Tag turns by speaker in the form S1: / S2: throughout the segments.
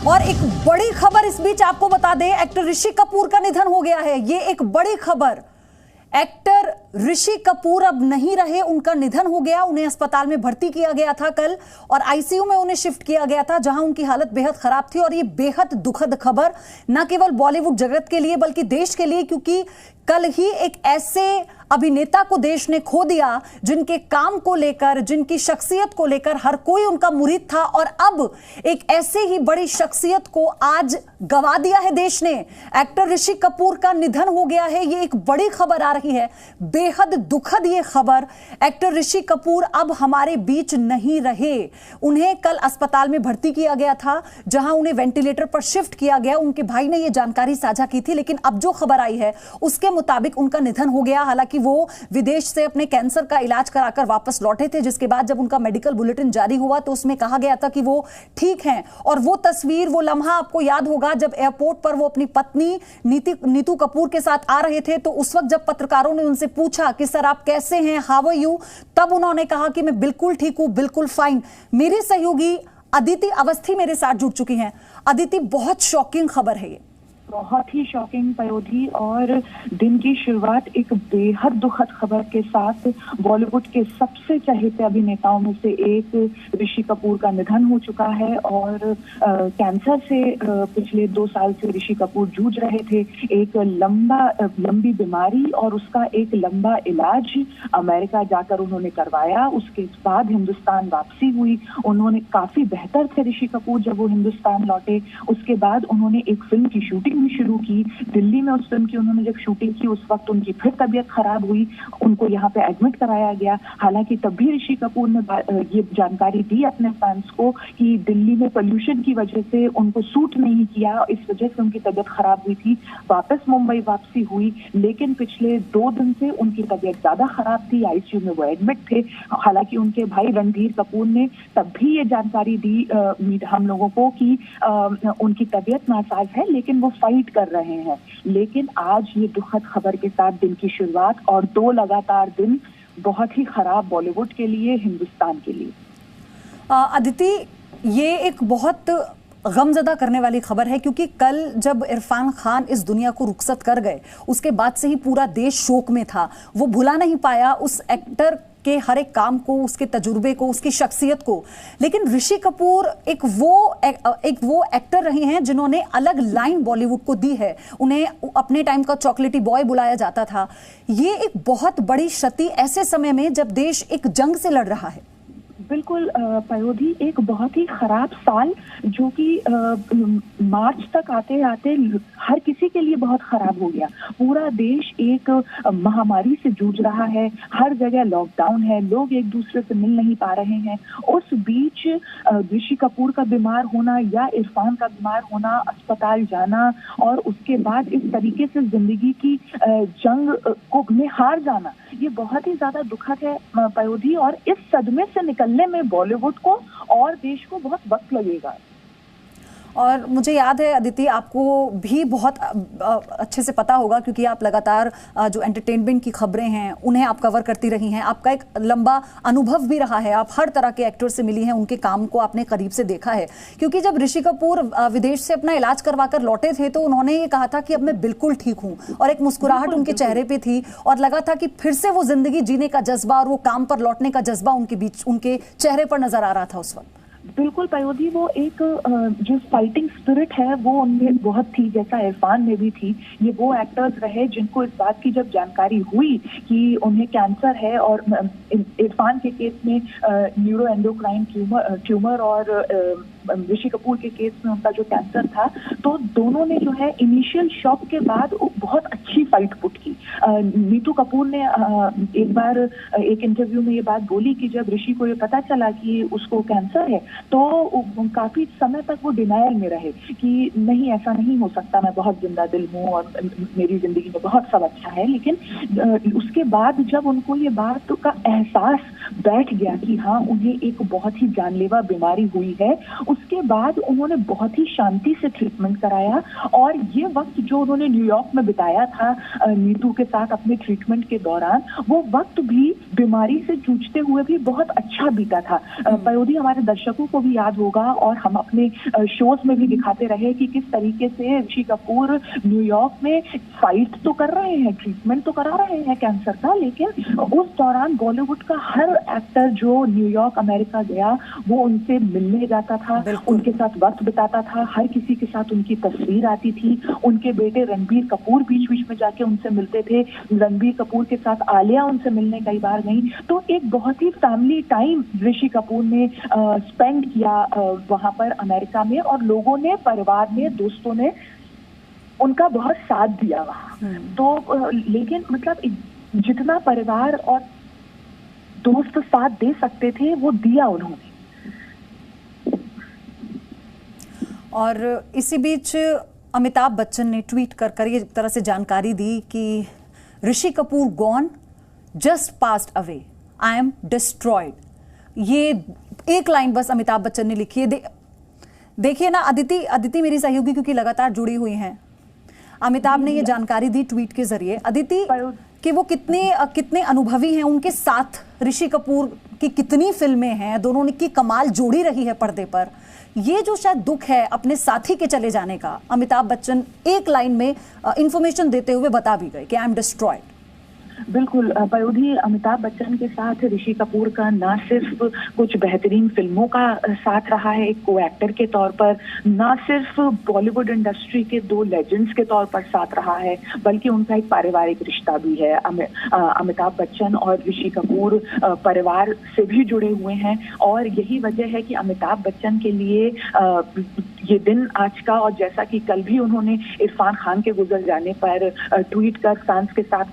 S1: और एक बड़ी खबर इस बीच आपको बता दें, एक्टर ऋषि कपूर का निधन हो गया है। ये एक बड़ी खबर। एक्टर ऋषि कपूर अब नहीं रहे, उनका निधन हो गया। उन्हें अस्पताल में भर्ती किया गया था कल और आईसीयू में उन्हें शिफ्ट किया गया था, जहां उनकी हालत बेहद खराब थी। और ये बेहद दुखद खबर न केवल बॉलीवुड जगत के लिए बल्कि देश के लिए, क्योंकि कल ही एक ऐसे अभिनेता को देश ने खो दिया जिनके काम को लेकर, जिनकी शख्सियत को लेकर हर कोई उनका मुरीद था। और अब एक ऐसे ही बड़ी शख्सियत को आज गवा दिया है देश ने। एक्टर ऋषि कपूर का निधन हो गया है, ये एक बड़ी खबर आ रही है, बेहद दुखद ये खबर। एक्टर ऋषि कपूर अब हमारे बीच नहीं रहे। उन्हें कल अस्पताल में भर्ती किया गया था, जहां उन्हें वेंटिलेटर पर शिफ्ट किया गया। उनके भाई ने यह जानकारी साझा की थी, लेकिन अब जो खबर आई है उसके मुताबिक उनका निधन हो गया। हालांकि वो विदेश से अपने कैंसर का इलाज कराकर वापस लौटे थे, जिसके बाद जब उनका मेडिकल बुलेटिन जारी हुआ तो उसमें कहा गया था कि वो ठीक हैं। और वो तस्वीर, वो लम्हा आपको याद होगा जब एयरपोर्ट पर वो अपनी पत्नी नीतू कपूर के साथ आ रहे थे। तो उस वक्त जब पत्रकारों ने उनसे पूछा कि सर आप कैसे हैं, हाउ आर यू, तब उन्होंने कहा कि मैं बिल्कुल ठीक हूं, बिल्कुल फाइन। मेरी सहयोगी अदिति अवस्थी मेरे साथ जुड़ चुकी हैं। अदिति, बहुत शॉकिंग खबर है ये।
S2: बहुत ही शॉकिंग पयोधी, और दिन की शुरुआत एक बेहद दुखद खबर के साथ। बॉलीवुड के सबसे चहेते अभिनेताओं में से एक ऋषि कपूर का निधन हो चुका है। और कैंसर से पिछले 2 साल से ऋषि कपूर जूझ रहे थे। एक लंबी बीमारी और उसका एक लंबा इलाज अमेरिका जाकर उन्होंने करवाया। उसके बाद हिंदुस्तान वापसी हुई। उन्होंने काफी बेहतर थे ऋषि कपूर जब वो हिंदुस्तान लौटे। उसके बाद उन्होंने एक फिल्म की शूटिंग शुरू की दिल्ली में। उस फिल्म की उन्होंने जब शूटिंग की उस वक्त उनकी फिर तबीयत खराब हुई, उनको यहाँ पे एडमिट कराया गया। हालांकि तब भी ऋषि कपूर ने ये जानकारी दी अपने फैंस को कि दिल्ली में पोल्यूशन की वजह से उनको सूट नहीं किया, इस वजह से उनकी तबीयत खराब हुई थी। वापस मुंबई वापसी हुई, लेकिन पिछले 2 दिन से उनकी तबीयत ज्यादा खराब थी, आईसीयू में वो एडमिट थे। हालांकि उनके भाई रणधीर कपूर ने तब भी ये जानकारी दी हम लोगों को कि उनकी तबीयत नासाज है, लेकिन वो फाइट कर रहे हैं। लेकिन आज ये दुखद खबर के साथ दिन की शुरुआत और 2 लगातार दिन बहुत ही खराब बॉलीवुड के लिए, हिंदुस्तान के लिए।
S1: अदिति, ये एक बहुत गमजदा करने वाली खबर है, क्योंकि कल जब इरफान खान इस दुनिया को रुखसत कर गए, उसके बाद से ही पूरा देश शोक में था। वो भुला नहीं पाया उस एक्टर के हर एक काम को, उसके तजुर्बे को, उसकी शख्सियत को। लेकिन ऋषि कपूर एक वो एक्टर रहे हैं जिन्होंने अलग लाइन बॉलीवुड को दी है। उन्हें अपने टाइम का चॉकलेटी बॉय बुलाया जाता था। ये एक बहुत बड़ी क्षति ऐसे समय में जब देश एक जंग से लड़ रहा है।
S2: बिल्कुल पयोधी, एक बहुत ही खराब साल जो कि मार्च तक आते आते हर किसी के लिए बहुत खराब हो गया। पूरा देश एक महामारी से जूझ रहा है, हर जगह लॉकडाउन है, लोग एक दूसरे से मिल नहीं पा रहे हैं। उस बीच ऋषि कपूर का बीमार होना या इरफान का बीमार होना, अस्पताल जाना और उसके बाद इस तरीके से जिंदगी की जंग को में हार जाना, ये बहुत ही ज्यादा दुखद है पयोधी। और इस सदमे से निकलने में बॉलीवुड को और देश को बहुत वक्त लगेगा।
S1: और मुझे याद है अदिति, आपको भी बहुत अच्छे से पता होगा, क्योंकि आप लगातार जो एंटरटेनमेंट की खबरें हैं उन्हें आप कवर करती रही हैं। आपका एक लंबा अनुभव भी रहा है, आप हर तरह के एक्टर से मिली हैं, उनके काम को आपने करीब से देखा है। क्योंकि जब ऋषि कपूर विदेश से अपना इलाज करवा कर लौटे थे तो उन्होंने ये कहा था कि अब मैं बिल्कुल ठीक हूँ, और एक मुस्कुराहट उनके चेहरे पर थी और लगा था कि फिर से वो जिंदगी जीने का जज्बा और वो काम पर लौटने का जज्बा उनके चेहरे पर नजर आ रहा था उस वक्त।
S2: बिल्कुल पयोधी, वो एक जो फाइटिंग स्पिरिट है वो उनमें बहुत थी, जैसा इरफान में भी थी। ये वो एक्टर्स रहे जिनको इस बात की जब जानकारी हुई कि उन्हें कैंसर है, और इरफान के केस में न्यूरो एंडोक्राइन ट्यूमर और ऋषि कपूर के केस में उनका जो कैंसर था, तो दोनों ने जो है इनिशियल शॉक के बाद बहुत अच्छी फाइट पुट की। नीतू कपूर ने एक बार एक इंटरव्यू में ये बात बोली कि जब ऋषि को ये पता चला कि उसको कैंसर है तो काफी समय तक वो डिनायल में रहे कि नहीं, ऐसा नहीं हो सकता, मैं बहुत जिंदा दिल हूँ और मेरी जिंदगी में बहुत सब अच्छा है। लेकिन उसके बाद जब उनको ये बात का एहसास बैठ गया कि हाँ, उन्हें एक बहुत ही जानलेवा बीमारी हुई है, उसके बाद उन्होंने बहुत ही शांति से ट्रीटमेंट कराया। और ये वक्त जो उन्होंने न्यूयॉर्क में बिताया था नीतू के साथ अपने ट्रीटमेंट के दौरान, वो वक्त भी बीमारी से जूझते हुए भी बहुत अच्छा बीता था। पयोधी हमारे दर्शकों को भी याद होगा और हम अपने शोज में भी दिखाते रहे कि किस तरीके से ऋषि कपूर न्यूयॉर्क में फाइट तो कर रहे हैं, ट्रीटमेंट तो करा रहे हैं कैंसर का, लेकिन उस दौरान बॉलीवुड का हर एक्टर जो न्यूयॉर्क अमेरिका गया वो उनसे मिलने जाता था, उनके साथ वक्त बिताता था, हर किसी के साथ उनकी तस्वीर आती थी। उनके बेटे रणबीर कपूर बीच बीच में जाके उनसे मिलते थे, रणबीर कपूर के साथ आलिया उनसे मिलने कई बार गई। तो एक बहुत ही फैमिली टाइम ऋषि कपूर ने स्पेंड किया वहां पर अमेरिका में, और लोगों ने, परिवार ने, दोस्तों ने उनका बहुत साथ दिया वहां। तो लेकिन मतलब जितना परिवार और दोस्त साथ दे सकते थे वो दिया उन्होंने।
S1: और इसी बीच अमिताभ बच्चन ने ट्वीट कर ये तरह से जानकारी दी कि Rishi Kapoor gone, just passed away, I am destroyed. ये एक लाइन बस अमिताभ बच्चन ने लिखी है। देखिए ना, अदिति मेरी सहयोगी क्योंकि लगातार जुड़ी हुई हैं, अमिताभ ने ये जानकारी दी ट्वीट के जरिए। अदिति, कि वो कितने अनुभवी हैं, उनके साथ ऋषि कपूर की कितनी फिल्में हैं, दोनों की कमाल जोड़ी रही है पर्दे पर। ये जो शायद दुख है अपने साथी के चले जाने का, अमिताभ बच्चन एक लाइन में इंफॉर्मेशन देते हुए बता भी गए कि आई एम डिस्ट्रॉयड।
S2: बिल्कुल पयोधी, अमिताभ बच्चन के साथ ऋषि कपूर का ना सिर्फ कुछ बेहतरीन फिल्मों का साथ रहा है एक को एक्टर के तौर पर, ना सिर्फ बॉलीवुड इंडस्ट्री के दो लेजेंड्स के तौर पर साथ रहा है, बल्कि उनका एक पारिवारिक रिश्ता भी है। अमिताभ बच्चन और ऋषि कपूर परिवार से भी जुड़े हुए हैं, और यही वजह है कि अमिताभ बच्चन के लिए ये दिन आज का, और जैसा कि कल भी उन्होंने इरफान खान के गुजर जाने पर ट्वीट कर फैंस के साथ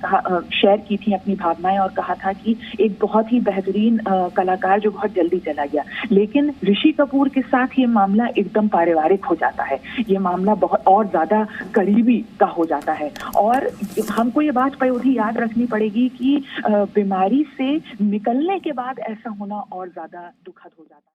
S2: शेयर की थी अपनी भावनाएं, और कहा था कि एक बहुत ही बेहतरीन कलाकार जो बहुत जल्दी चला गया। लेकिन ऋषि कपूर के साथ ये मामला एकदम पारिवारिक हो जाता है, ये मामला बहुत और ज्यादा करीबी का हो जाता है। और हमको ये बात पयोधी याद रखनी पड़ेगी कि बीमारी से निकलने के बाद ऐसा होना और ज्यादा दुखद हो जाता है।